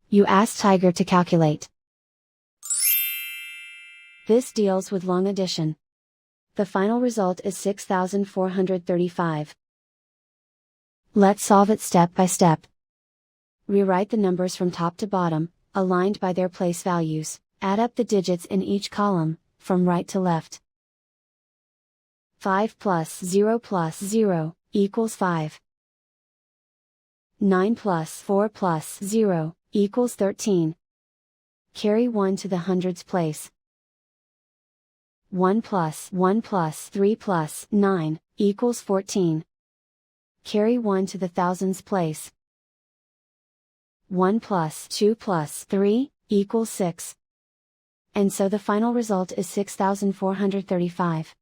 You ask Tiger to calculate. This deals with long addition. The final result is 6,435. Let's solve it step by step. Rewrite the numbers from top to bottom, aligned by their place values. Add up the digits in each column, from right to left. 5 plus 0 equals 5. 9 plus 4 plus 0 equals 13. Carry 1 to the hundreds place. 1 plus 3 plus 9 equals 14. Carry 1 to the thousands place. 1 plus 2 plus 3 equals 6. And so the final result is 6,435.